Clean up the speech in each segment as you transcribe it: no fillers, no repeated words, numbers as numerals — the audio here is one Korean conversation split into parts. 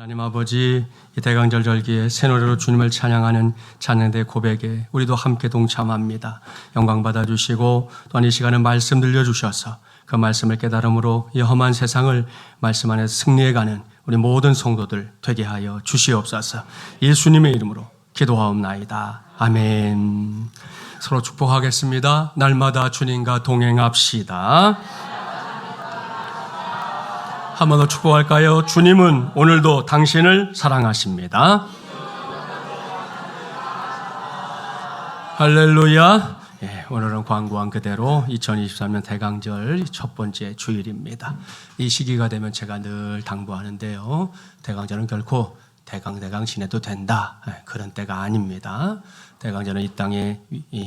하나님 아버지, 이 대강절 절기에 새 노래로 주님을 찬양하는 찬양대 고백에 우리도 함께 동참합니다. 영광 받아주시고 또한 이 시간에 말씀 들려주셔서 그 말씀을 깨달음으로 이 험한 세상을 말씀 안에 승리해가는 우리 모든 성도들 되게 하여 주시옵소서. 예수님의 이름으로 기도하옵나이다. 아멘. 서로 축복하겠습니다. 날마다 주님과 동행합시다. 한 번 더 축복할까요? 주님은 오늘도 당신을 사랑하십니다. 할렐루야. 오늘은 광고한 그대로 2023년 대강절 첫 번째 주일입니다. 이 시기가 되면 제가 늘 당부하는데요. 대강절은 결코 대강 지내도 된다. 그런 때가 아닙니다. 대강절은 이 땅에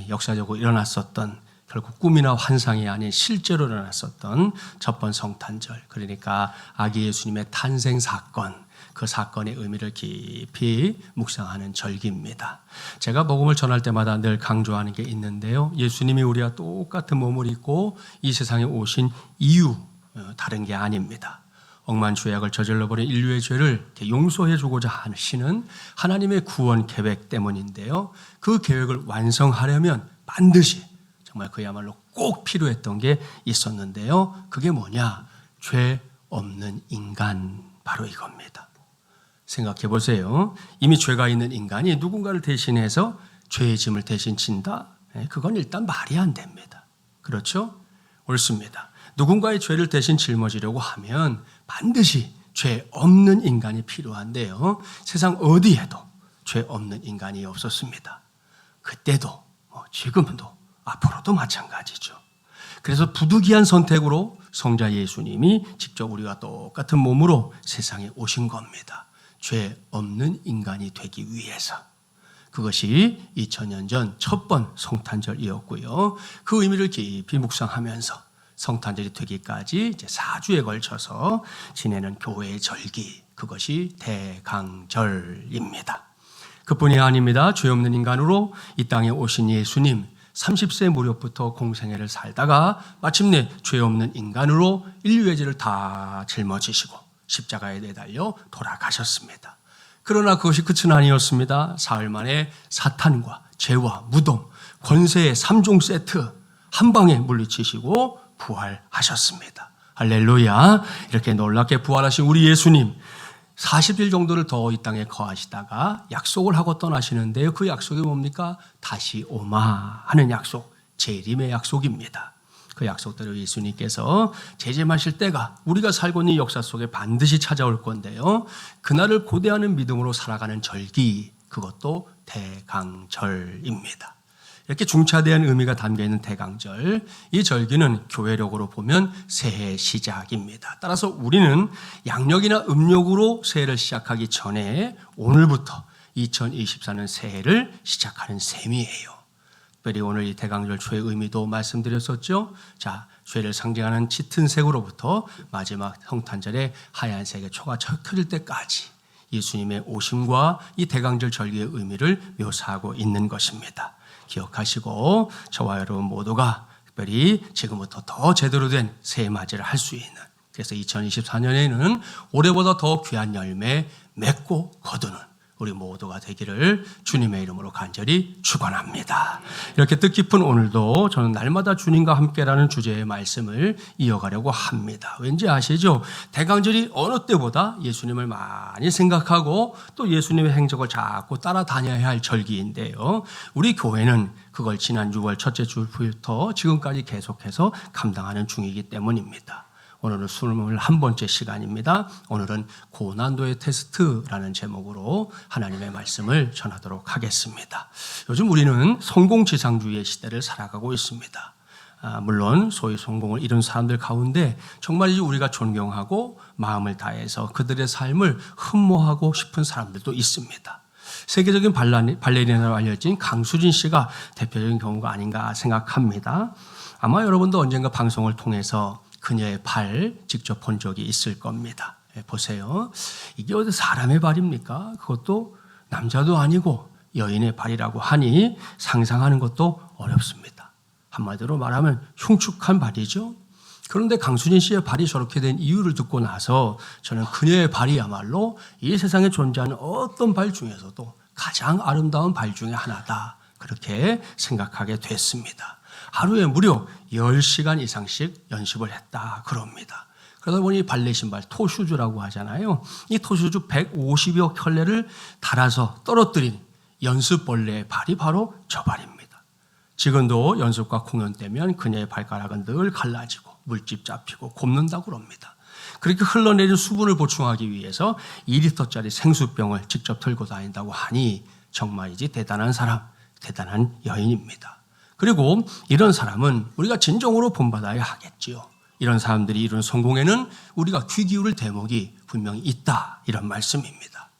역사적으로 일어났었던 결국 꿈이나 환상이 아닌 실제로 일어났었던 첫 번 성탄절, 그러니까 아기 예수님의 탄생 사건, 그 사건의 의미를 깊이 묵상하는 절기입니다. 제가 복음을 전할 때마다 늘 강조하는 게 있는데요. 예수님이 우리와 똑같은 몸을 입고 이 세상에 오신 이유, 다른 게 아닙니다. 억만 죄악을 저질러버린 인류의 죄를 용서해 주고자 하시는 하나님의 구원 계획 때문인데요. 그 계획을 완성하려면 반드시 정말 그야말로 꼭 필요했던 게 있었는데요. 그게 뭐냐? 죄 없는 인간, 바로 이겁니다. 생각해 보세요. 이미 죄가 있는 인간이 누군가를 대신해서 죄의 짐을 대신 진다? 그건 일단 말이 안 됩니다. 그렇죠? 옳습니다. 누군가의 죄를 대신 짊어지려고 하면 반드시 죄 없는 인간이 필요한데요. 세상 어디에도 죄 없는 인간이 없었습니다. 그때도 지금도 앞으로도 마찬가지죠. 그래서 부득이한 선택으로 성자 예수님이 직접 우리와 똑같은 몸으로 세상에 오신 겁니다. 죄 없는 인간이 되기 위해서. 그것이 2000년 전 첫 번 성탄절이었고요. 그 의미를 깊이 묵상하면서 성탄절이 되기까지 이제 4주에 걸쳐서 지내는 교회의 절기, 그것이 대강절입니다. 그뿐이 아닙니다. 죄 없는 인간으로 이 땅에 오신 예수님, 30세 무렵부터 공생애를 살다가 마침내 죄 없는 인간으로 인류의 죄를 다 짊어지시고 십자가에 내달려 돌아가셨습니다. 그러나 그것이 끝은 아니었습니다. 사흘 만에 사탄과 죄와 무덤, 권세의 3종 세트 한 방에 물리치시고 부활하셨습니다. 할렐루야. 이렇게 놀랍게 부활하신 우리 예수님, 40일 정도를 더 이 땅에 거하시다가 약속을 하고 떠나시는데요. 그 약속이 뭡니까? 다시 오마 하는 약속, 재림의 약속입니다. 그 약속대로 예수님께서 재림하실 때가 우리가 살고 있는 역사 속에 반드시 찾아올 건데요. 그날을 고대하는 믿음으로 살아가는 절기, 그것도 대강절입니다. 이렇게 중차대한 의미가 담겨있는 대강절, 이 절기는 교회력으로 보면 새해 시작입니다. 따라서 우리는 양력이나 음력으로 새해를 시작하기 전에 오늘부터 2024년 새해를 시작하는 셈이에요. 특별히 오늘 이 대강절 초의 의미도 말씀드렸었죠. 자, 죄를 상징하는 짙은 색으로부터 마지막 성탄절의 하얀색의 초가 켜질 때까지 예수님의 오심과 이 대강절 절기의 의미를 묘사하고 있는 것입니다. 기억하시고 저와 여러분 모두가 특별히 지금부터 더 제대로 된 새해 맞이를 할 수 있는, 그래서 2024년에는 올해보다 더 귀한 열매 맺고 거두는 우리 모두가 되기를 주님의 이름으로 간절히 축원합니다. 이렇게 뜻깊은 오늘도 저는 날마다 주님과 함께라는 주제의 말씀을 이어가려고 합니다. 왠지 아시죠? 대강절이 어느 때보다 예수님을 많이 생각하고 또 예수님의 행적을 자꾸 따라다녀야 할 절기인데요. 우리 교회는 그걸 지난 6월 첫째 주부터 지금까지 계속해서 감당하는 중이기 때문입니다. 오늘은 21번째 시간입니다. 오늘은 고난도의 테스트라는 제목으로 하나님의 말씀을 전하도록 하겠습니다. 요즘 우리는 성공지상주의의 시대를 살아가고 있습니다. 물론 소위 성공을 이룬 사람들 가운데 정말 우리가 존경하고 마음을 다해서 그들의 삶을 흠모하고 싶은 사람들도 있습니다. 세계적인 발레리나로 알려진 강수진 씨가 대표적인 경우가 아닌가 생각합니다. 아마 여러분도 언젠가 방송을 통해서 그녀의 발 직접 본 적이 있을 겁니다. 보세요. 이게 어디 사람의 발입니까? 그것도 남자도 아니고 여인의 발이라고 하니 상상하는 것도 어렵습니다. 한마디로 말하면 흉측한 발이죠. 그런데 강수진 씨의 발이 저렇게 된 이유를 듣고 나서 저는 그녀의 발이야말로 이 세상에 존재하는 어떤 발 중에서도 가장 아름다운 발 중에 하나다. 그렇게 생각하게 됐습니다. 하루에 무려 10시간 이상씩 연습을 했다. 그럽니다. 그러다 보니 발레 신발, 토슈즈라고 하잖아요. 이 토슈즈 150여 켤레를 달아서 떨어뜨린 연습벌레의 발이 바로 저 발입니다. 지금도 연습과 공연 때면 그녀의 발가락은 늘 갈라지고 물집 잡히고 곱는다고 합니다. 그렇게 흘러내린 수분을 보충하기 위해서 2리터짜리 생수병을 직접 들고 다닌다고 하니 정말이지 대단한 사람, 대단한 여인입니다. 그리고 이런 사람은 우리가 진정으로 본받아야 하겠지요. 이런 사람들이 이룬 성공에는 우리가 귀 기울일 대목이 분명히 있다, 이런 말씀입니다.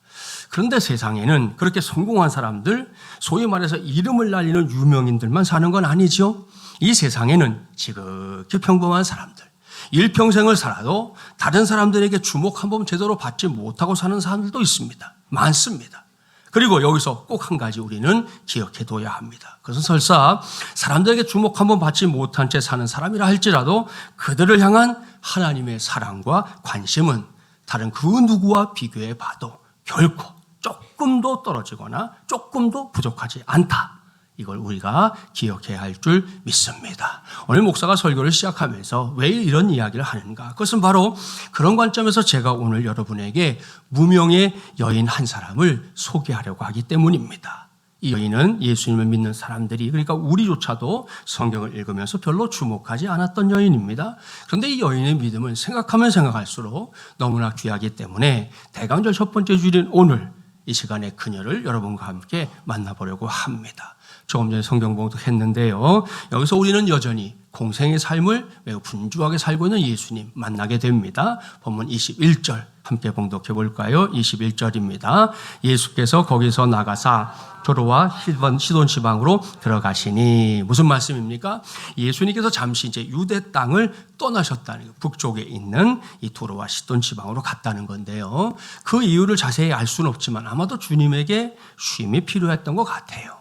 그런데 세상에는 그렇게 성공한 사람들, 소위 말해서 이름을 날리는 유명인들만 사는 건 아니죠. 이 세상에는 지극히 평범한 사람들, 일평생을 살아도 다른 사람들에게 주목 한 번 제대로 받지 못하고 사는 사람들도 있습니다. 많습니다. 그리고 여기서 꼭 한 가지 우리는 기억해둬야 합니다. 그것은 설사 사람들에게 주목 한 번 받지 못한 채 사는 사람이라 할지라도 그들을 향한 하나님의 사랑과 관심은 다른 그 누구와 비교해 봐도 결코 조금도 떨어지거나 조금도 부족하지 않다. 이걸 우리가 기억해야 할 줄 믿습니다. 오늘 목사가 설교를 시작하면서 왜 이런 이야기를 하는가? 그것은 바로 그런 관점에서 제가 오늘 여러분에게 무명의 여인 한 사람을 소개하려고 하기 때문입니다. 이 여인은 예수님을 믿는 사람들이, 그러니까 우리조차도 성경을 읽으면서 별로 주목하지 않았던 여인입니다. 그런데 이 여인의 믿음은 생각하면 생각할수록 너무나 귀하기 때문에 대강절 첫 번째 주일인 오늘 이 시간에 그녀를 여러분과 함께 만나보려고 합니다. 조금 전에 성경 봉독했는데요. 여기서 우리는 여전히 공생의 삶을 매우 분주하게 살고 있는 예수님 만나게 됩니다. 본문 21절 함께 봉독해 볼까요? 21절입니다. 예수께서 거기서 나가사 도로와 시돈 지방으로 들어가시니, 무슨 말씀입니까? 예수님께서 잠시 이제 유대 땅을 떠나셨다는, 북쪽에 있는 이 도로와 시돈 지방으로 갔다는 건데요. 그 이유를 자세히 알 수는 없지만 아마도 주님에게 쉼이 필요했던 것 같아요.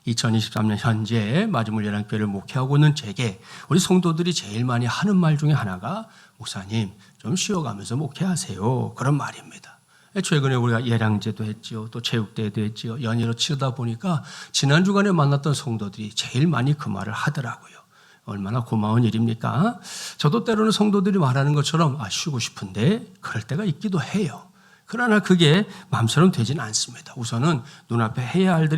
2023년 현재 마지막 예랑교회를 목회하고 있는 제게 우리 성도들이 제일 많이 하는 말 중에 하나가, 목사님 좀 쉬어가면서 목회하세요, 그런 말입니다. 최근에 우리가 예량제도 했죠, 또 체육대회도 했죠. 연휴로 치르다 보니까 지난 주간에 만났던 성도들이 제일 많이 그 말을 하더라고요. 얼마나 고마운 일입니까? 저도 때로는 성도들이 말하는 것처럼 쉬고 싶은데 그럴 때가 있기도 해요. 그러나 그게 마음처럼 되지는 않습니다. 우선은 눈앞에 해야 할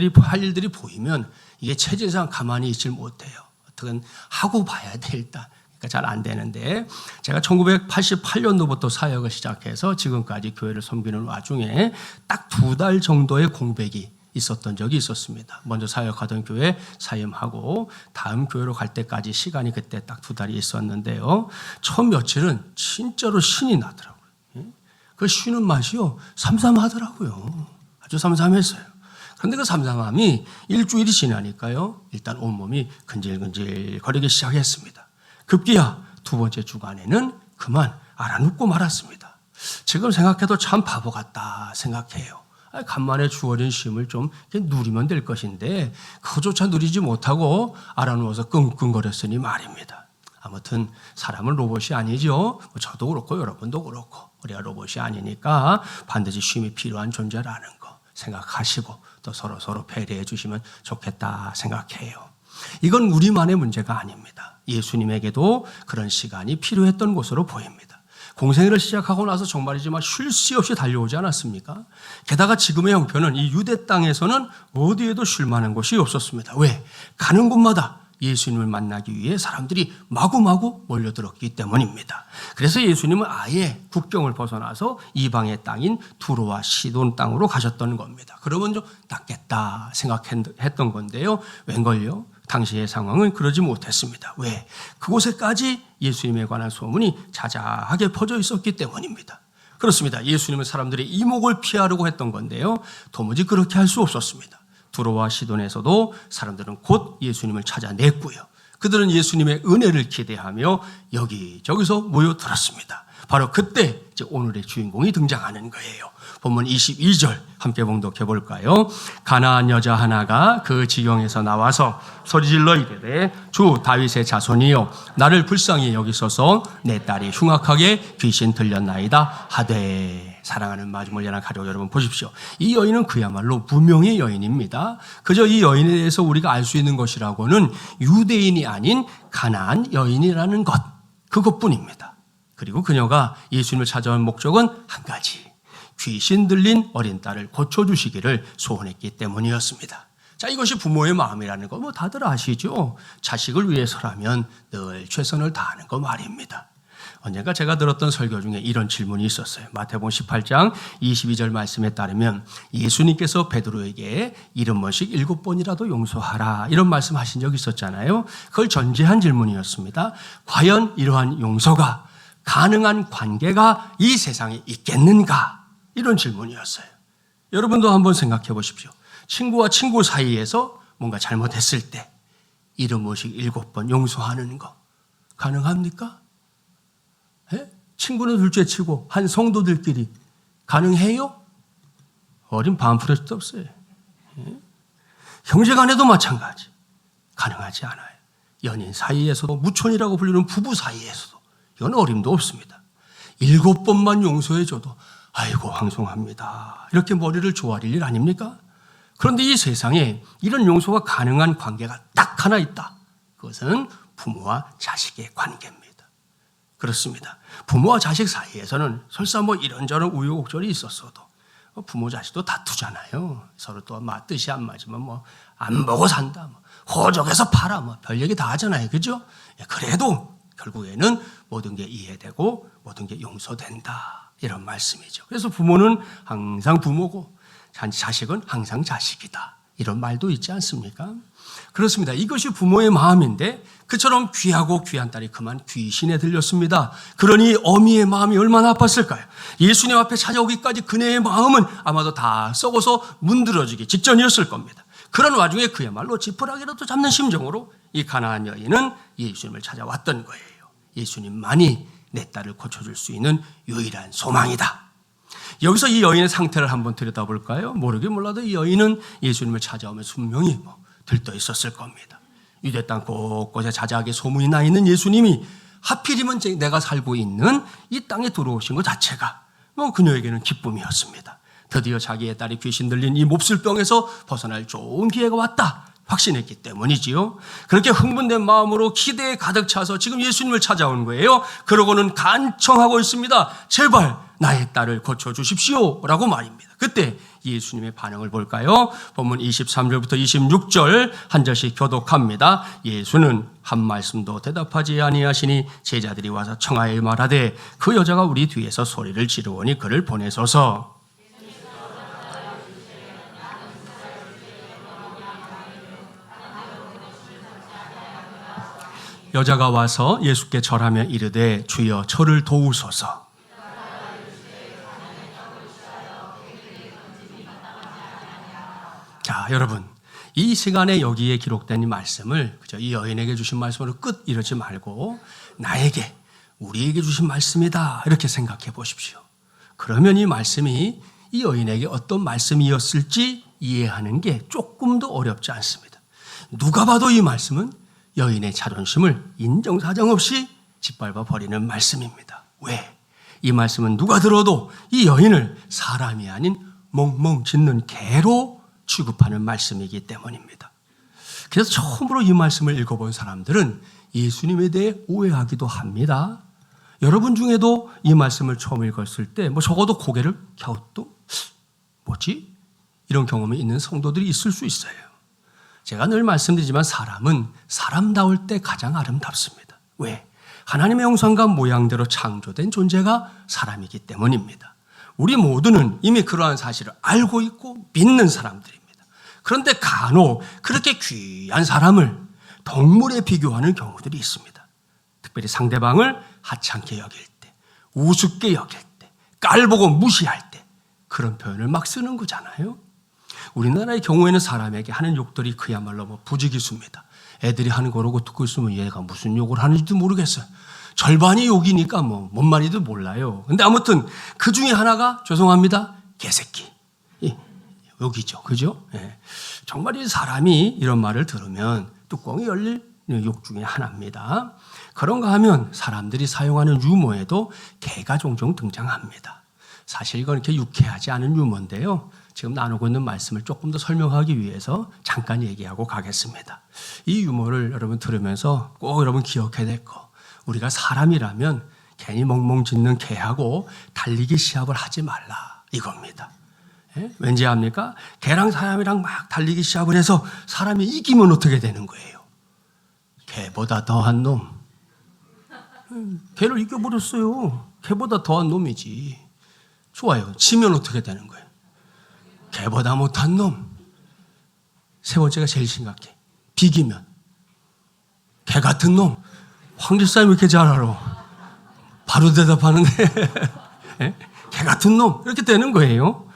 일들이 보이면 이게 체질상 가만히 있질 못해요. 어떻게 하고 봐야 돼 일단. 그러니까 잘 안 되는데, 제가 1988년도부터 사역을 시작해서 지금까지 교회를 섬기는 와중에 딱 2달 정도의 공백이 있었던 적이 있었습니다. 먼저 사역하던 교회 사임하고 다음 교회로 갈 때까지 시간이 그때 딱 2달이 있었는데요. 처음 며칠은 진짜로 신이 나더라고요. 그 쉬는 맛이요, 삼삼하더라고요. 아주 삼삼했어요. 그런데 그 삼삼함이 일주일이 지나니까요, 일단 온몸이 근질근질 거리기 시작했습니다. 급기야 2번째 주간에는 그만 알아눕고 말았습니다. 지금 생각해도 참 바보 같다 생각해요. 간만에 주어진 쉼을 좀 누리면 될 것인데 그것조차 누리지 못하고 알아누워서 끙끙거렸으니 말입니다. 아무튼 사람은 로봇이 아니죠. 저도 그렇고 여러분도 그렇고 우리가 로봇이 아니니까 반드시 쉼이 필요한 존재라는 거 생각하시고 또 서로 배려해 주시면 좋겠다 생각해요. 이건 우리만의 문제가 아닙니다. 예수님에게도 그런 시간이 필요했던 것으로 보입니다. 공생애를 시작하고 나서 정말이지만 쉴 새 없이 달려오지 않았습니까? 게다가 지금의 형편은 이 유대 땅에서는 어디에도 쉴 만한 곳이 없었습니다. 왜? 가는 곳마다 예수님을 만나기 위해 사람들이 마구마구 몰려들었기 때문입니다. 그래서 예수님은 아예 국경을 벗어나서 이방의 땅인 두로와 시돈 땅으로 가셨던 겁니다. 그러면 좀 낫겠다 생각했던 건데요. 웬걸요? 당시의 상황은 그러지 못했습니다. 왜? 그곳에까지 예수님에 관한 소문이 자자하게 퍼져 있었기 때문입니다. 그렇습니다. 예수님은 사람들의 이목을 피하려고 했던 건데요. 도무지 그렇게 할 수 없었습니다. 두로와 시돈에서도 사람들은 곧 예수님을 찾아냈고요. 그들은 예수님의 은혜를 기대하며 여기저기서 모여들었습니다. 바로 그때 이제 오늘의 주인공이 등장하는 거예요. 본문 22절 함께 봉독해 볼까요? 가나안 여자 하나가 그 지경에서 나와서 소리질러 이르되 주 다윗의 자손이여 나를 불쌍히 여기소서 내 딸이 흉악하게 귀신 들렸나이다 하되. 사랑하는 마지막 연합 가족 여러분 보십시오. 이 여인은 그야말로 무명의 여인입니다. 그저 이 여인에 대해서 우리가 알 수 있는 것이라고는 유대인이 아닌 가나안 여인이라는 것, 그것뿐입니다. 그리고 그녀가 예수님을 찾아온 목적은 한 가지, 귀신 들린 어린 딸을 고쳐주시기를 소원했기 때문이었습니다. 자, 이것이 부모의 마음이라는 거 뭐 다들 아시죠? 자식을 위해서라면 늘 최선을 다하는 거 말입니다. 언젠가 제가 들었던 설교 중에 이런 질문이 있었어요. 마태복음 18장 22절 말씀에 따르면 예수님께서 베드로에게 70번씩 7번이라도 용서하라 이런 말씀하신 적이 있었잖아요. 그걸 전제한 질문이었습니다. 과연 이러한 용서가 가능한 관계가 이 세상에 있겠는가? 이런 질문이었어요. 여러분도 한번 생각해 보십시오. 친구와 친구 사이에서 뭔가 잘못했을 때 70번씩 7번 용서하는 거 가능합니까? 예? 친구는 둘째치고 한 성도들끼리 가능해요? 어린 반프레스도 없어요. 예? 형제간에도 마찬가지. 가능하지 않아요. 연인 사이에서도 무촌이라고 불리는 부부 사이에서도 이건 어림도 없습니다. 7번만 용서해줘도 아이고 황송합니다. 이렇게 머리를 조아릴 일 아닙니까? 그런데 이 세상에 이런 용서가 가능한 관계가 딱 하나 있다. 그것은 부모와 자식의 관계입니다. 그렇습니다. 부모와 자식 사이에서는 설사 뭐 이런저런 우여곡절이 있었어도 부모 자식도 다투잖아요. 서로 또 뜻이 안 맞으면 뭐 안 보고 산다, 뭐 호적에서 팔아, 뭐 별 얘기 다 하잖아요. 그죠? 그래도 결국에는 모든 게 이해되고 모든 게 용서된다. 이런 말씀이죠. 그래서 부모는 항상 부모고 자식은 항상 자식이다. 이런 말도 있지 않습니까? 그렇습니다. 이것이 부모의 마음인데 그처럼 귀하고 귀한 딸이 그만 귀신에 들렸습니다. 그러니 어미의 마음이 얼마나 아팠을까요? 예수님 앞에 찾아오기까지 그녀의 마음은 아마도 다 썩어서 문드러지기 직전이었을 겁니다. 그런 와중에 그야말로 지푸라기라도 잡는 심정으로 이 가나안 여인은 예수님을 찾아왔던 거예요. 예수님만이 내 딸을 고쳐줄 수 있는 유일한 소망이다. 여기서 이 여인의 상태를 한번 들여다볼까요? 모르긴 몰라도 이 여인은 예수님을 찾아오면서 분명히 들떠 있었을 겁니다. 유대 땅 곳곳에 자자하게 소문이 나 있는 예수님이 하필이면 내가 살고 있는 이 땅에 들어오신 것 자체가 그녀에게는 기쁨이었습니다. 드디어 자기의 딸이 귀신 들린 이 몹쓸병에서 벗어날 좋은 기회가 왔다 확신했기 때문이지요. 그렇게 흥분된 마음으로 기대에 가득 차서 지금 예수님을 찾아온 거예요. 그러고는 간청하고 있습니다. 제발 나의 딸을 고쳐주십시오 라고 말입니다. 그때 예수님의 반응을 볼까요? 본문 23절부터 26절 한 절씩 교독합니다. 예수는 한 말씀도 대답하지 아니하시니 제자들이 와서 청하여 말하되 그 여자가 우리 뒤에서 소리를 지르오니 그를 보내소서. 여자가 와서 예수께 절하며 이르되 주여 저를 도우소서. 자, 여러분, 이 시간에 여기에 기록된 이 말씀을 그저 이 여인에게 주신 말씀으로 끝 이러지 말고 나에게, 우리에게 주신 말씀이다 이렇게 생각해 보십시오. 그러면 이 말씀이 이 여인에게 어떤 말씀이었을지 이해하는 게 조금 더 어렵지 않습니다. 누가 봐도 이 말씀은 여인의 자존심을 인정사정 없이 짓밟아 버리는 말씀입니다. 왜? 이 말씀은 누가 들어도 이 여인을 사람이 아닌 멍멍 짖는 개로 취급하는 말씀이기 때문입니다. 그래서 처음으로 이 말씀을 읽어본 사람들은 예수님에 대해 오해하기도 합니다. 여러분 중에도 이 말씀을 처음 읽었을 때 적어도 고개를 갸웃도 뭐지? 이런 경험이 있는 성도들이 있을 수 있어요. 제가 늘 말씀드리지만 사람은 사람다울 때 가장 아름답습니다. 왜? 하나님의 형상과 모양대로 창조된 존재가 사람이기 때문입니다. 우리 모두는 이미 그러한 사실을 알고 있고 믿는 사람들입니다. 그런데 간혹 그렇게 귀한 사람을 동물에 비교하는 경우들이 있습니다. 특별히 상대방을 하찮게 여길 때, 우습게 여길 때, 깔보고 무시할 때 그런 표현을 막 쓰는 거잖아요. 우리나라의 경우에는 사람에게 하는 욕들이 그야말로 부지기수입니다. 애들이 하는 거라고 듣고 있으면 얘가 무슨 욕을 하는지도 모르겠어요. 절반이 욕이니까 뭐 뭔 말인지도 몰라요. 근데 아무튼 그 중에 하나가 죄송합니다. 개새끼. 욕이죠. 그죠? 예. 정말 이 사람이 이런 말을 들으면 뚜껑이 열릴 욕 중에 하나입니다. 그런가 하면 사람들이 사용하는 유머에도 개가 종종 등장합니다. 사실 이건 이렇게 유쾌하지 않은 유머인데요. 지금 나누고 있는 말씀을 조금 더 설명하기 위해서 잠깐 얘기하고 가겠습니다. 이 유머를 여러분 들으면서 꼭 여러분 기억해야 될 거. 우리가 사람이라면 괜히 멍멍 짖는 개하고 달리기 시합을 하지 말라. 이겁니다. 예? 왠지 압니까? 개랑 사람이랑 막 달리기 시합을 해서 사람이 이기면 어떻게 되는 거예요? 개보다 더한 놈. 개를 이겨버렸어요. 개보다 더한 놈이지. 좋아요. 지면 어떻게 되는 거예요? 개보다 못한 놈. 세 번째가 제일 심각해. 비기면 개 같은 놈. 황 집사님 왜 이렇게 잘 알아? 바로 대답하는데 예? 개 같은 놈. 이렇게 되는 거예요.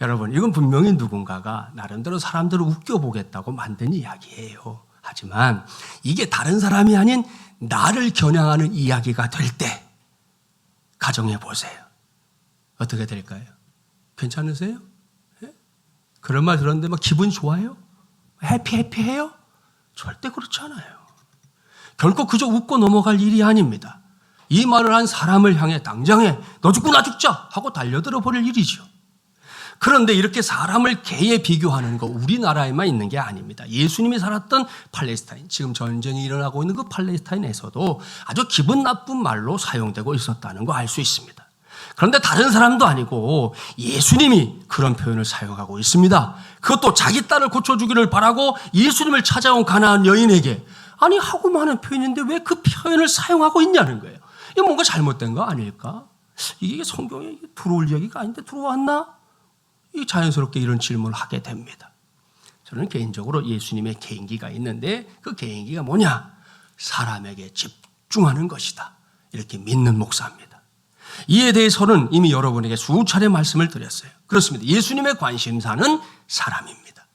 여러분, 이건 분명히 누군가가 나름대로 사람들을 웃겨보겠다고 만든 이야기예요. 하지만 이게 다른 사람이 아닌 나를 겨냥하는 이야기가 될 때 가정해 보세요. 어떻게 될까요? 괜찮으세요? 예? 그런 말 들었는데 막 기분 좋아요? 해피해요? 절대 그렇지 않아요. 결코 그저 웃고 넘어갈 일이 아닙니다. 이 말을 한 사람을 향해 당장에 너 죽고 나 죽자 하고 달려들어 버릴 일이죠. 그런데 이렇게 사람을 개에 비교하는 거 우리나라에만 있는 게 아닙니다. 예수님이 살았던 팔레스타인, 지금 전쟁이 일어나고 있는 그 팔레스타인에서도 아주 기분 나쁜 말로 사용되고 있었다는 거 알 수 있습니다. 그런데 다른 사람도 아니고 예수님이 그런 표현을 사용하고 있습니다. 그것도 자기 딸을 고쳐주기를 바라고 예수님을 찾아온 가나안 여인에게 아니 하고 많은 표현인데 왜 그 표현을 사용하고 있냐는 거예요. 이게 뭔가 잘못된 거 아닐까? 이게 성경에 들어올 이야기가 아닌데 들어왔나? 자연스럽게 이런 질문을 하게 됩니다. 저는 개인적으로 예수님의 개인기가 있는데 그 개인기가 뭐냐? 사람에게 집중하는 것이다. 이렇게 믿는 목사입니다. 이에 대해서는 이미 여러분에게 수차례 말씀을 드렸어요. 그렇습니다. 예수님의 관심사는 사람입니다.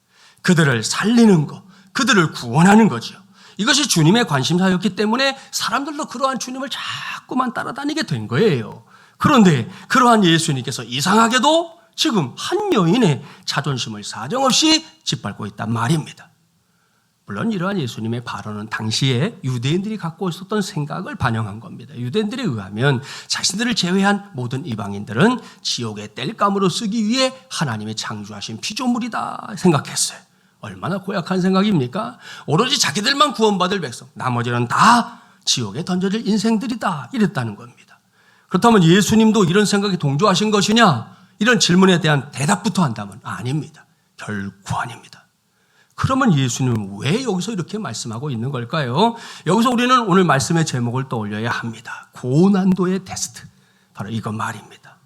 그들을 살리는 것, 그들을 구원하는 거죠. 이것이 주님의 관심사였기 때문에 사람들도 그러한 주님을 자꾸만 따라다니게 된 거예요. 그런데 그러한 예수님께서 이상하게도 지금 한 여인의 자존심을 사정없이 짓밟고 있단 말입니다. 물론 이러한 예수님의 발언은 당시에 유대인들이 갖고 있었던 생각을 반영한 겁니다. 유대인들에 의하면 자신들을 제외한 모든 이방인들은 지옥의 땔감으로 쓰기 위해 하나님의 창조하신 피조물이다 생각했어요. 얼마나 고약한 생각입니까? 오로지 자기들만 구원받을 백성, 나머지는 다 지옥에 던져질 인생들이다 이랬다는 겁니다. 그렇다면 예수님도 이런 생각에 동조하신 것이냐? 이런 질문에 대한 대답부터 한다면 아닙니다. 결코 아닙니다. 그러면 예수님은 왜 여기서 이렇게 말씀하고 있는 걸까요? 여기서 우리는 오늘 말씀의 제목을 떠올려야 합니다. 고난도의 테스트. 바로 이거 말입니다.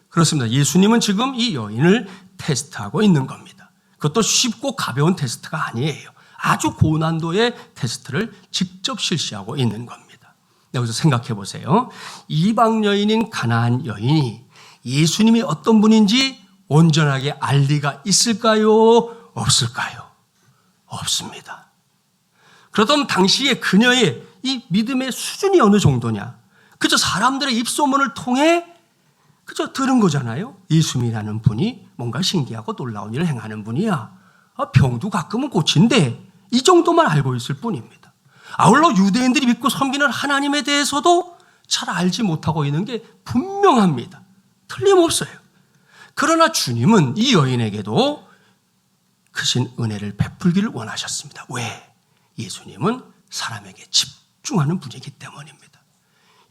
그렇습니다. 예수님은 지금 이 여인을 테스트하고 있는 겁니다. 그것도 쉽고 가벼운 테스트가 아니에요. 아주 고난도의 테스트를 직접 실시하고 있는 겁니다. 여기서 생각해 보세요. 이방 여인인 가나안 여인이 예수님이 어떤 분인지 온전하게 알 리가 있을까요? 없을까요? 없습니다. 그렇다면 당시에 그녀의 이 믿음의 수준이 어느 정도냐? 그저 사람들의 입소문을 통해 그저 들은 거잖아요. 예수님이라는 분이 뭔가 신기하고 놀라운 일을 행하는 분이야. 병도 가끔은 고친대. 이 정도만 알고 있을 뿐입니다. 아울러 유대인들이 믿고 섬기는 하나님에 대해서도 잘 알지 못하고 있는 게 분명합니다. 틀림없어요. 그러나 주님은 이 여인에게도 크신 은혜를 베풀기를 원하셨습니다. 왜? 예수님은 사람에게 집중하는 분이기 때문입니다.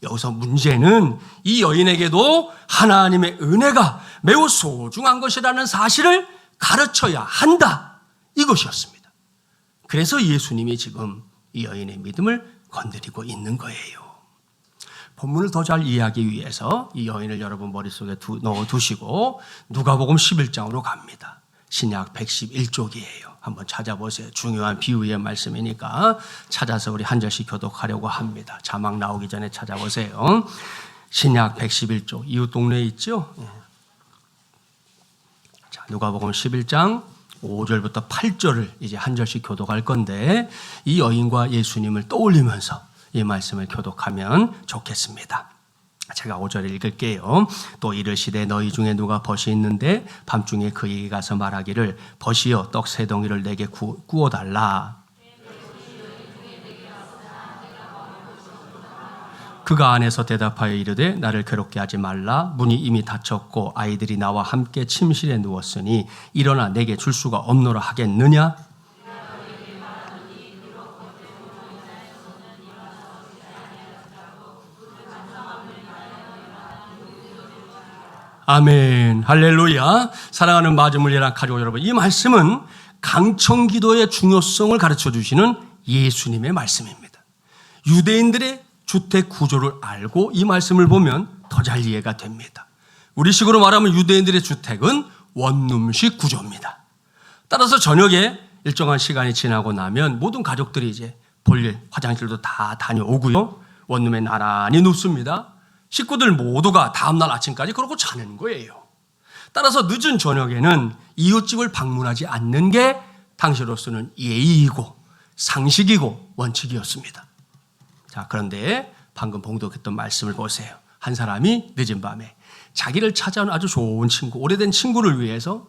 여기서 문제는 이 여인에게도 하나님의 은혜가 매우 소중한 것이라는 사실을 가르쳐야 한다. 이것이었습니다. 그래서 예수님이 지금 이 여인의 믿음을 건드리고 있는 거예요. 본문을 더 잘 이해하기 위해서 이 여인을 여러분 머릿속에 넣어두시고 누가복음 11장으로 갑니다. 신약 111쪽이에요. 한번 찾아보세요. 중요한 비유의 말씀이니까 찾아서 우리 한 절씩 교독하려고 합니다. 자막 나오기 전에 찾아보세요. 신약 111쪽 이웃 동네에 있죠. 자, 누가복음 11장 5절부터 8절을 이제 한 절씩 교독할 건데 이 여인과 예수님을 떠올리면서 이 말씀을 교독하면 좋겠습니다. 제가 5절을 읽을게요. 또 이르시되 너희 중에 누가 벗이 있는데 밤중에 그에게 가서 말하기를 벗이여 떡 세 덩이를 내게 구워달라. 그가 안에서 대답하여 이르되 나를 괴롭게 하지 말라. 문이 이미 닫혔고 아이들이 나와 함께 침실에 누웠으니 일어나 내게 줄 수가 없노라 하겠느냐? 아멘, 할렐루야. 사랑하는 마주물리랑 가족 여러분, 이 말씀은 강청기도의 중요성을 가르쳐 주시는 예수님의 말씀입니다. 유대인들의 주택 구조를 알고 이 말씀을 보면 더 잘 이해가 됩니다. 우리식으로 말하면 유대인들의 주택은 원룸식 구조입니다. 따라서 저녁에 일정한 시간이 지나고 나면 모든 가족들이 이제 볼일, 화장실도 다 다녀오고요. 원룸에 나란히 눕습니다. 식구들 모두가 다음날 아침까지 그러고 자는 거예요. 따라서 늦은 저녁에는 이웃집을 방문하지 않는 게 당시로서는 예의이고 상식이고 원칙이었습니다. 자, 그런데 방금 봉독했던 말씀을 보세요. 한 사람이 늦은 밤에 자기를 찾아온 아주 좋은 친구, 오래된 친구를 위해서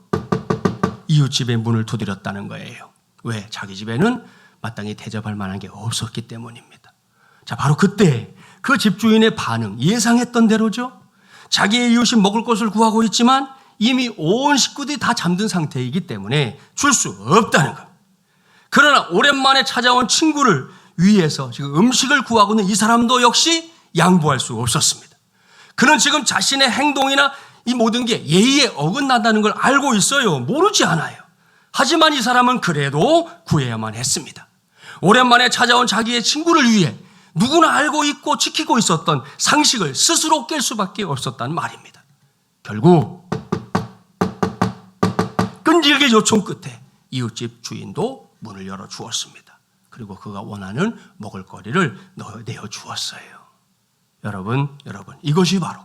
이웃집의 문을 두드렸다는 거예요. 왜? 자기 집에는 마땅히 대접할 만한 게 없었기 때문입니다. 자, 바로 그때 그 집주인의 반응, 예상했던 대로죠. 자기의 이웃이 먹을 것을 구하고 있지만 이미 온 식구들이 다 잠든 상태이기 때문에 줄 수 없다는 겁니다. 그러나 오랜만에 찾아온 친구를 위해서 지금 음식을 구하고 있는 이 사람도 역시 양보할 수 없었습니다. 그는 지금 자신의 행동이나 이 모든 게 예의에 어긋난다는 걸 알고 있어요. 모르지 않아요. 하지만 이 사람은 그래도 구해야만 했습니다. 오랜만에 찾아온 자기의 친구를 위해 누구나 알고 있고 지키고 있었던 상식을 스스로 깰 수밖에 없었다는 말입니다. 결국 끈질게 요청 끝에 이웃집 주인도 문을 열어주었습니다. 그리고 그가 원하는 먹을거리를 내어주었어요. 여러분, 이것이 바로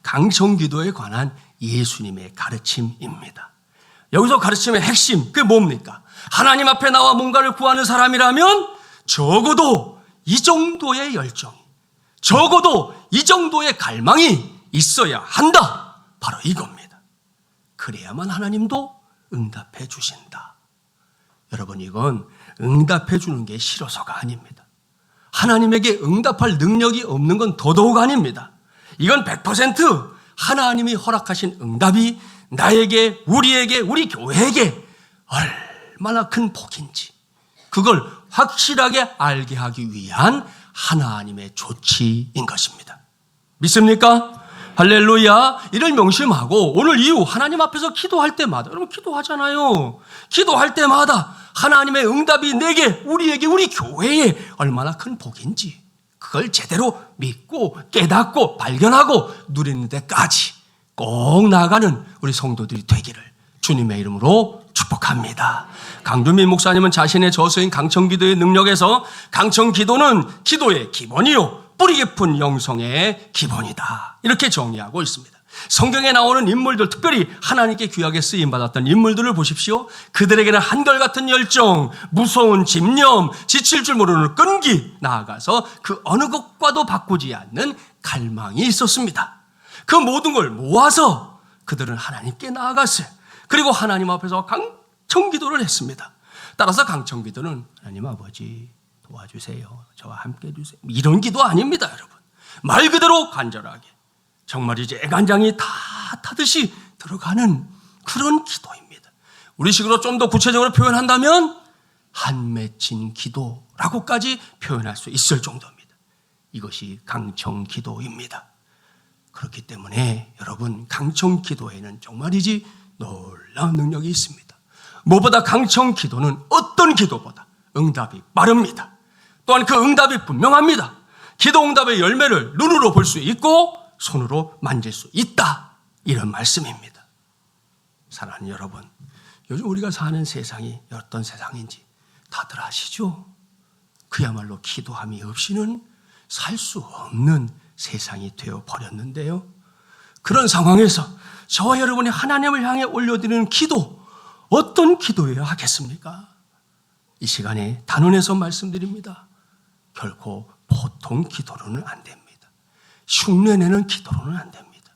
강청기도에 관한 예수님의 가르침입니다. 여기서 가르침의 핵심, 그게 뭡니까? 하나님 앞에 나와 뭔가를 구하는 사람이라면 적어도 이 정도의 열정이, 적어도 이 정도의 갈망이 있어야 한다. 바로 이겁니다. 그래야만 하나님도 응답해 주신다. 여러분, 이건 응답해 주는 게 싫어서가 아닙니다. 하나님에게 응답할 능력이 없는 건 더더욱 아닙니다. 이건 100% 하나님이 허락하신 응답이 나에게, 우리에게, 우리 교회에게 얼마나 큰 복인지 그걸 확실하게 알게 하기 위한 하나님의 조치인 것입니다. 믿습니까? 할렐루야. 이를 명심하고 오늘 이후 하나님 앞에서 기도할 때마다, 여러분 기도하잖아요. 기도할 때마다 하나님의 응답이 내게, 우리에게, 우리 교회에 얼마나 큰 복인지 그걸 제대로 믿고 깨닫고 발견하고 누리는 데까지 꼭 나아가는 우리 성도들이 되기를 주님의 이름으로 축복합니다. 강준민 목사님은 자신의 저서인 강청기도의 능력에서 강청기도는 기도의 기본이요 뿌리 깊은 영성의 기본이다, 이렇게 정의하고 있습니다. 성경에 나오는 인물들, 특별히 하나님께 귀하게 쓰임받았던 인물들을 보십시오. 그들에게는 한결같은 열정, 무서운 집념, 지칠 줄 모르는 끈기, 나아가서 그 어느 것과도 바꾸지 않는 갈망이 있었습니다. 그 모든 걸 모아서 그들은 하나님께 나아갔어요. 그리고 하나님 앞에서 강청기도를 했습니다. 따라서 강청기도는 하나님 아버지 도와주세요, 저와 함께 해주세요, 이런 기도 아닙니다. 여러분, 말 그대로 간절하게 정말 이제 애간장이 다 타듯이 들어가는 그런 기도입니다. 우리 식으로 좀 더 구체적으로 표현한다면 한 맺힌 기도라고까지 표현할 수 있을 정도입니다. 이것이 강청기도입니다. 그렇기 때문에 여러분, 강청기도에는 정말이지 놀라운 능력이 있습니다. 무엇보다 강청기도는 어떤 기도보다 응답이 빠릅니다. 또한 그 응답이 분명합니다. 기도 응답의 열매를 눈으로 볼 수 있고 손으로 만질 수 있다, 이런 말씀입니다. 사랑하는 여러분, 요즘 우리가 사는 세상이 어떤 세상인지 다들 아시죠? 그야말로 기도함이 없이는 살 수 없는 세상이 되어버렸는데요. 그런 상황에서 저와 여러분이 하나님을 향해 올려드리는 기도, 어떤 기도여야 하겠습니까? 이 시간에 단언해서 말씀드립니다. 결코 보통 기도로는 안 됩니다. 흉내내는 기도로는 안 됩니다.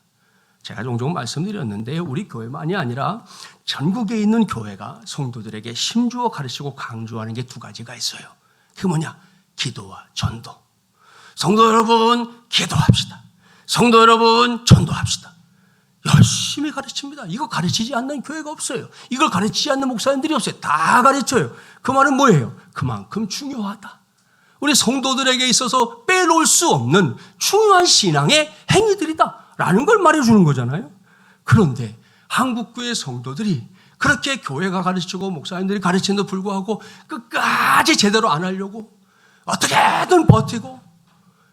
제가 종종 말씀드렸는데 우리 교회만이 아니라 전국에 있는 교회가 성도들에게 힘주어 가르치고 강조하는 게 두 가지가 있어요. 그게 뭐냐? 기도와 전도. 성도 여러분, 기도합시다. 성도 여러분, 전도합시다. 열심히 가르칩니다. 이거 가르치지 않는 교회가 없어요. 이걸 가르치지 않는 목사님들이 없어요. 다 가르쳐요. 그 말은 뭐예요? 그만큼 중요하다. 우리 성도들에게 있어서 빼놓을 수 없는 중요한 신앙의 행위들이다 라는 걸 말해주는 거잖아요. 그런데 한국교회 성도들이 그렇게 교회가 가르치고 목사님들이 가르치는데도 불구하고 끝까지 제대로 안 하려고 어떻게든 버티고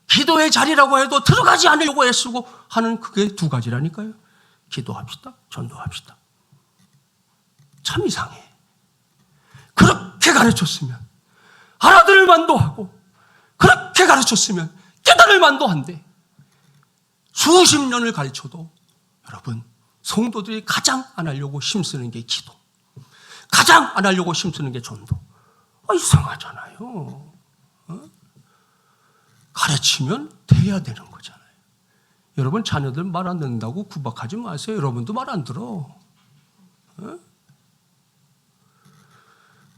기도의 자리라고 해도 들어가지 않으려고 애쓰고 하는 그게 두 가지라니까요. 기도합시다. 전도합시다. 참 이상해. 그렇게 가르쳤으면 알아들을 만도 하고 그렇게 가르쳤으면 깨달을 만도 한데 수십 년을 가르쳐도 여러분 성도들이 가장 안 하려고 힘쓰는 게 기도, 가장 안 하려고 힘쓰는 게 전도. 이상하잖아요. 가르치면 돼야 되는 거잖아요. 여러분 자녀들 말 안 듣는다고 구박하지 마세요. 여러분도 말 안 들어.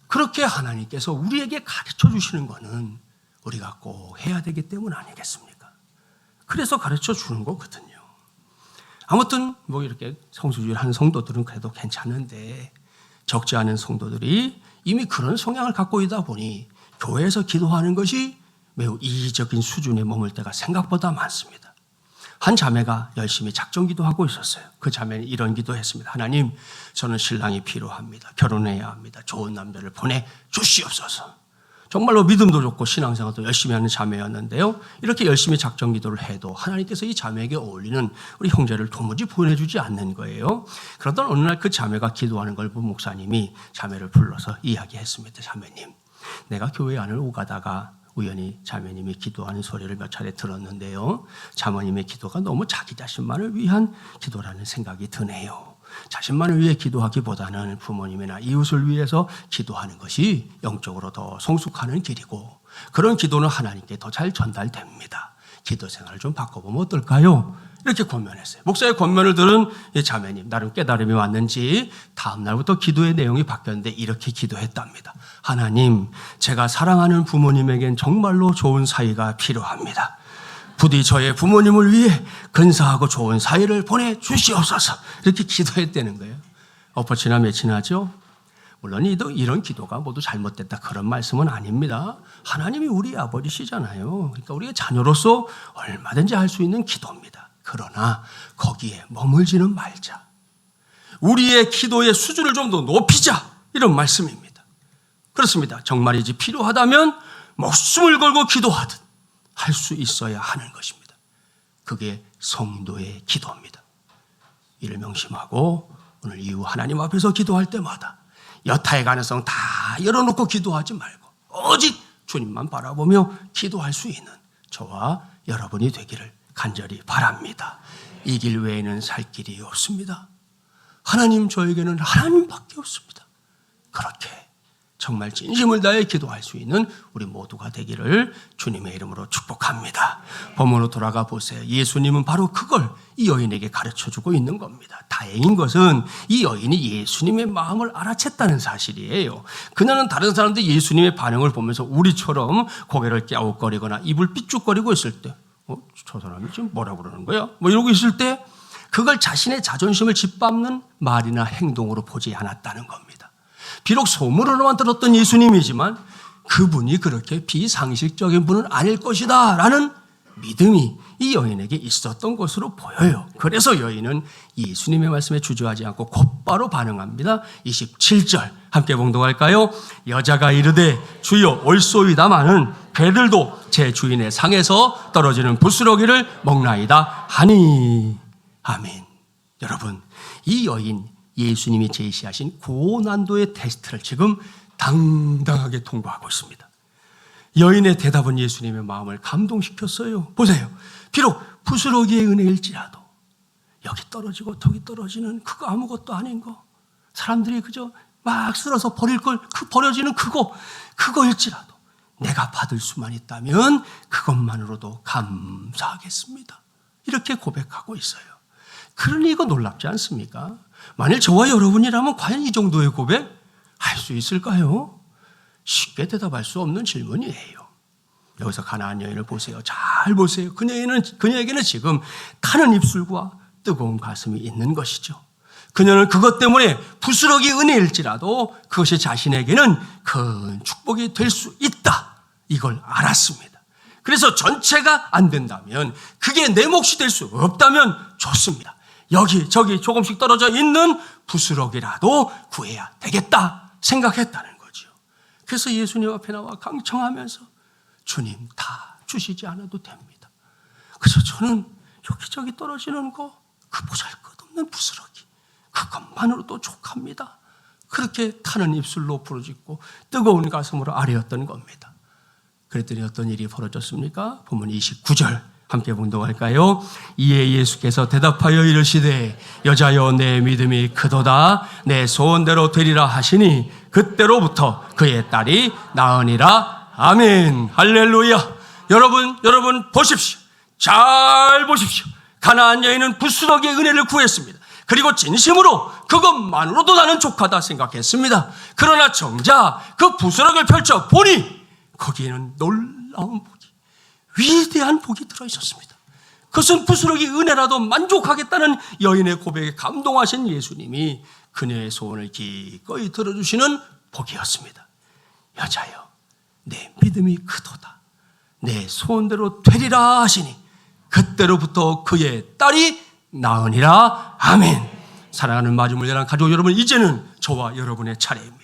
그렇게 하나님께서 우리에게 가르쳐 주시는 거는 우리가 꼭 해야 되기 때문 아니겠습니까? 그래서 가르쳐 주는 거거든요. 아무튼 뭐 이렇게 성수주의를 하는 성도들은 그래도 괜찮은데 적지 않은 성도들이 이미 그런 성향을 갖고 있다 보니 교회에서 기도하는 것이 매우 이기적인 수준에 머물 때가 생각보다 많습니다. 한 자매가 열심히 작정 기도하고 있었어요. 그 자매는 이런 기도했습니다. 하나님, 저는 신랑이 필요합니다. 결혼해야 합니다. 좋은 남자를 보내주시옵소서. 정말로 믿음도 좋고 신앙생활도 열심히 하는 자매였는데요. 이렇게 열심히 작정 기도를 해도 하나님께서 이 자매에게 어울리는 우리 형제를 도무지 보내주지 않는 거예요. 그러던 어느 날 그 자매가 기도하는 걸 본 목사님이 자매를 불러서 이야기했습니다. 자매님, 내가 교회 안을 오가다가 우연히 자매님이 기도하는 소리를 몇 차례 들었는데요. 자매님의 기도가 너무 자기 자신만을 위한 기도라는 생각이 드네요. 자신만을 위해 기도하기보다는 부모님이나 이웃을 위해서 기도하는 것이 영적으로 더 성숙하는 길이고 그런 기도는 하나님께 더 잘 전달됩니다. 기도 생활을 좀 바꿔보면 어떨까요? 이렇게 권면했어요. 목사의 권면을 들은 이 자매님, 나름 깨달음이 왔는지 다음 날부터 기도의 내용이 바뀌었는데 이렇게 기도했답니다. 하나님, 제가 사랑하는 부모님에겐 정말로 좋은 사이가 필요합니다. 부디 저의 부모님을 위해 근사하고 좋은 사이를 보내주시옵소서. 이렇게 기도했다는 거예요. 엎어치나 매치나죠? 물론 이런 기도가 모두 잘못됐다 그런 말씀은 아닙니다. 하나님이 우리 아버지시잖아요. 그러니까 우리가 자녀로서 얼마든지 할 수 있는 기도입니다. 그러나 거기에 머물지는 말자. 우리의 기도의 수준을 좀 더 높이자. 이런 말씀입니다. 그렇습니다. 정말이지 필요하다면 목숨을 걸고 기도하듯 할 수 있어야 하는 것입니다. 그게 성도의 기도입니다. 이를 명심하고 오늘 이후 하나님 앞에서 기도할 때마다 여타의 가능성 다 열어놓고 기도하지 말고 오직 주님만 바라보며 기도할 수 있는 저와 여러분이 되기를 간절히 바랍니다. 이 길 외에는 살 길이 없습니다. 하나님, 저에게는 하나님밖에 없습니다. 그렇게 정말 진심을 다해 기도할 수 있는 우리 모두가 되기를 주님의 이름으로 축복합니다. 본문으로 돌아가 보세요. 예수님은 바로 그걸 이 여인에게 가르쳐주고 있는 겁니다. 다행인 것은 이 여인이 예수님의 마음을 알아챘다는 사실이에요. 그녀는 다른 사람들이 예수님의 반응을 보면서 우리처럼 고개를 갸웃거리거나 입을 삐죽거리고 있을 때 저 사람이 지금 뭐라고 그러는 거야? 뭐 이러고 있을 때 그걸 자신의 자존심을 짓밟는 말이나 행동으로 보지 않았다는 겁니다. 비록 소문으로만 들었던 예수님이지만 그분이 그렇게 비상식적인 분은 아닐 것이다 라는 믿음이 이 여인에게 있었던 것으로 보여요. 그래서 여인은 예수님의 말씀에 주저하지 않고 곧바로 반응합니다. 27절 함께 봉독할까요? 여자가 이르되 주여 옳소이다마는 개들도 제 주인의 상에서 떨어지는 부스러기를 먹나이다 하니. 아멘. 여러분, 이 여인 예수님이 제시하신 고난도의 테스트를 지금 당당하게 통과하고 있습니다. 여인의 대답은 예수님의 마음을 감동시켰어요. 보세요. 비록 부스러기의 은혜일지라도 여기 떨어지고 저기 떨어지는 그거 아무것도 아닌 거, 사람들이 그저 막 쓸어서 버릴 걸 그 버려지는 그거일지라도 내가 받을 수만 있다면 그것만으로도 감사하겠습니다. 이렇게 고백하고 있어요. 그러니 이거 놀랍지 않습니까? 만일 저와 여러분이라면 과연 이 정도의 고백 할 수 있을까요? 쉽게 대답할 수 없는 질문이에요. 여기서 가나안 여인을 보세요. 잘 보세요. 그녀에게는 지금 타는 입술과 뜨거운 가슴이 있는 것이죠. 그녀는 그것 때문에 부스러기 은혜일지라도 그것이 자신에게는 큰 축복이 될 수 있다. 이걸 알았습니다. 그래서 전체가 안 된다면, 그게 내 몫이 될 수 없다면 좋습니다. 여기 저기 조금씩 떨어져 있는 부스러기라도 구해야 되겠다 생각했다는 거죠. 그래서 예수님 앞에 나와 강청하면서 주님 다 주시지 않아도 됩니다. 그래서 저는 여기저기 떨어지는 거, 그 보잘것없는 부스러기, 그것만으로도 족합니다. 그렇게 타는 입술로 부르짖고 뜨거운 가슴으로 아뢰었던 겁니다. 그랬더니 어떤 일이 벌어졌습니까? 본문 29절 함께 봉독할까요? 이에 예수께서 대답하여 이르시되 여자여 내 믿음이 크도다. 내 소원대로 되리라 하시니 그때로부터 그의 딸이 나으니라. 아멘. 할렐루야. 여러분 보십시오. 잘 보십시오. 가나안 여인은 부스러기의 은혜를 구했습니다. 그리고 진심으로 그것만으로도 나는 족하다 생각했습니다. 그러나 정작 그 부스러기를 펼쳐 보니 거기에는 놀라운 복이, 위대한 복이 들어있었습니다. 그것은 부스러기 은혜라도 만족하겠다는 여인의 고백에 감동하신 예수님이 그녀의 소원을 기꺼이 들어주시는 복이었습니다. 여자여 내 믿음이 크도다. 내 소원대로 되리라 하시니 그때로부터 그의 딸이 나으니라. 아멘. 사랑하는 마주물려난 가족 여러분, 이제는 저와 여러분의 차례입니다.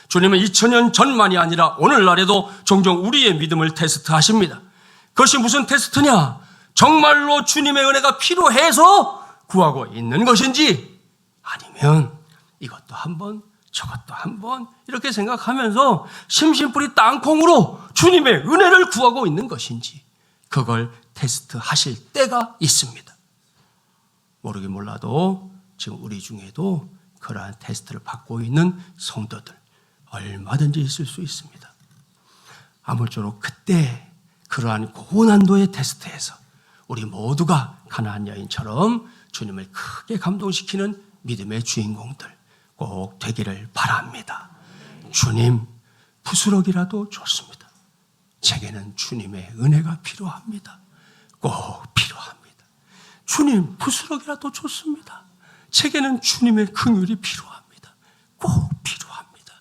주님은 2000년 전만이 아니라 오늘날에도 종종 우리의 믿음을 테스트하십니다. 그것이 무슨 테스트냐? 정말로 주님의 은혜가 필요해서 구하고 있는 것인지, 아니면 이것도 한번 저것도 한번 이렇게 생각하면서 심심풀이 땅콩으로 주님의 은혜를 구하고 있는 것인지, 그걸 테스트하실 때가 있습니다. 모르긴 몰라도 지금 우리 중에도 그러한 테스트를 받고 있는 성도들 얼마든지 있을 수 있습니다. 아무쪼록 그때 그러한 고난도의 테스트에서 우리 모두가 가나안 여인처럼 주님을 크게 감동시키는 믿음의 주인공들 꼭 되기를 바랍니다. 주님, 부스러기라도 좋습니다. 제게는 주님의 은혜가 필요합니다. 꼭 필요합니다. 주님, 부스러기라도 좋습니다. 제게는 주님의 긍휼이 필요합니다. 꼭 필요합니다.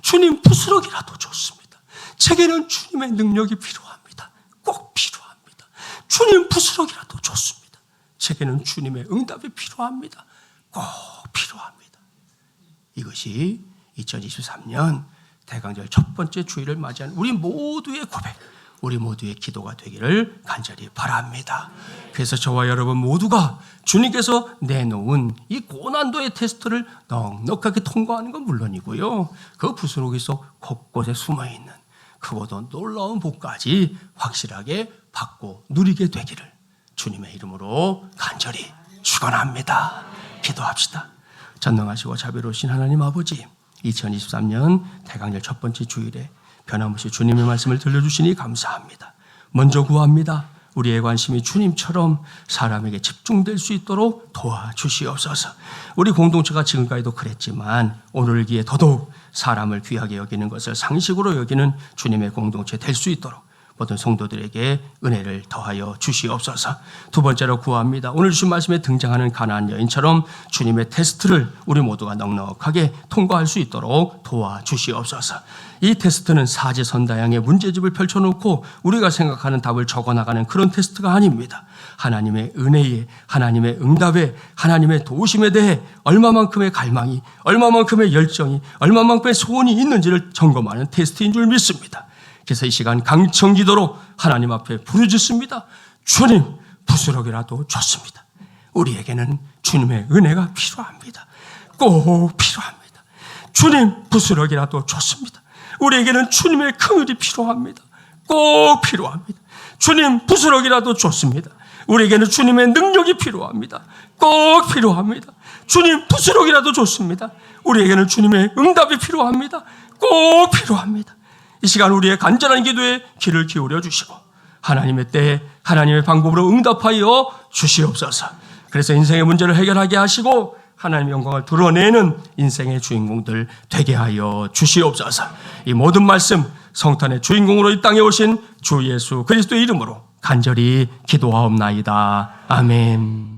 주님, 부스러기라도 좋습니다. 제게는 주님의 능력이 필요합니다. 꼭 필요합니다. 주님, 부스러기라도 좋습니다. 제게는 주님의 응답이 필요합니다. 꼭 필요합니다. 이것이 2023년 대강절 첫 번째 주일을 맞이한 우리 모두의 고백, 우리 모두의 기도가 되기를 간절히 바랍니다. 그래서 저와 여러분 모두가 주님께서 내놓은 이 고난도의 테스트를 넉넉하게 통과하는 건 물론이고요, 그 부스러기 속 곳곳에 숨어있는 크고도 놀라운 복까지 확실하게 받고 누리게 되기를 주님의 이름으로 간절히 축원합니다. 기도합시다. 전능하시고 자비로우신 하나님 아버지, 2023년 대강절 첫 번째 주일에 변함없이 주님의 말씀을 들려주시니 감사합니다. 먼저 구합니다. 우리의 관심이 주님처럼 사람에게 집중될 수 있도록 도와주시옵소서. 우리 공동체가 지금까지도 그랬지만 오늘기에 더더욱 사람을 귀하게 여기는 것을 상식으로 여기는 주님의 공동체 될 수 있도록 모든 성도들에게 은혜를 더하여 주시옵소서. 두 번째로 구합니다. 오늘 주신 말씀에 등장하는 가나안 여인처럼 주님의 테스트를 우리 모두가 넉넉하게 통과할 수 있도록 도와주시옵소서. 이 테스트는 사지선다양의 문제집을 펼쳐놓고 우리가 생각하는 답을 적어나가는 그런 테스트가 아닙니다. 하나님의 은혜에, 하나님의 응답에, 하나님의 도우심에 대해 얼마만큼의 갈망이, 얼마만큼의 열정이, 얼마만큼의 소원이 있는지를 점검하는 테스트인 줄 믿습니다. 그래서 이 시간 강청기도로 하나님 앞에 부르짖습니다. 주님, 부스러기라도 좋습니다. 우리에게는 주님의 은혜가 필요합니다. 꼭 필요합니다. 주님, 부스러기라도 좋습니다. 우리에게는 주님의 긍휼이 필요합니다. 꼭 필요합니다. 주님, 부스러기라도 좋습니다. 우리에게는 주님의 능력이 필요합니다. 꼭 필요합니다. 주님, 부스러기라도 좋습니다. 우리에게는 주님의 응답이 필요합니다. 꼭 필요합니다. 이 시간 우리의 간절한 기도에 귀를 기울여 주시고 하나님의 때에 하나님의 방법으로 응답하여 주시옵소서. 그래서 인생의 문제를 해결하게 하시고 하나님의 영광을 드러내는 인생의 주인공들 되게 하여 주시옵소서. 이 모든 말씀 성탄의 주인공으로 이 땅에 오신 주 예수 그리스도의 이름으로 간절히 기도하옵나이다. 아멘.